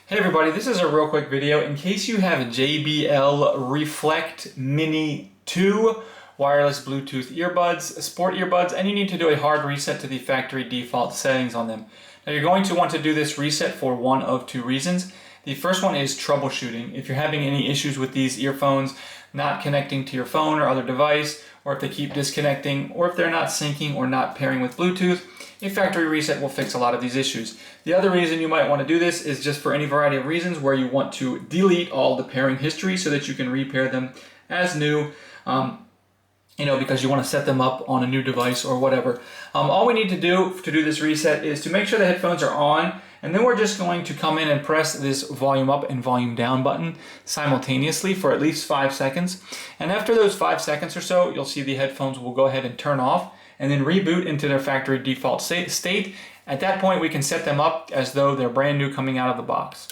Hey everybody, this is a real quick video. In case you have a JBL Reflect Mini 2 wireless Bluetooth earbuds, sport earbuds, and you need to do a hard reset to the factory default settings on them. Now you're going to want to do this reset for one of two reasons. The first one is troubleshooting. If you're having any issues with these earphones not connecting to your phone or other device, or if they keep disconnecting, or if they're not syncing or not pairing with Bluetooth, a factory reset will fix a lot of these issues. The other reason you might want to do this is just for any variety of reasons where you want to delete all the pairing history so that you can repair them as new, because you want to set them up on a new device or whatever. All we need to do this reset is to make sure the headphones are on, and then we're just going to come in and press this volume up and volume down button simultaneously for at least 5 seconds. And after those 5 seconds or so, you'll see the headphones will go ahead and turn off and then reboot into their factory default state. At that point, we can set them up as though they're brand new coming out of the box.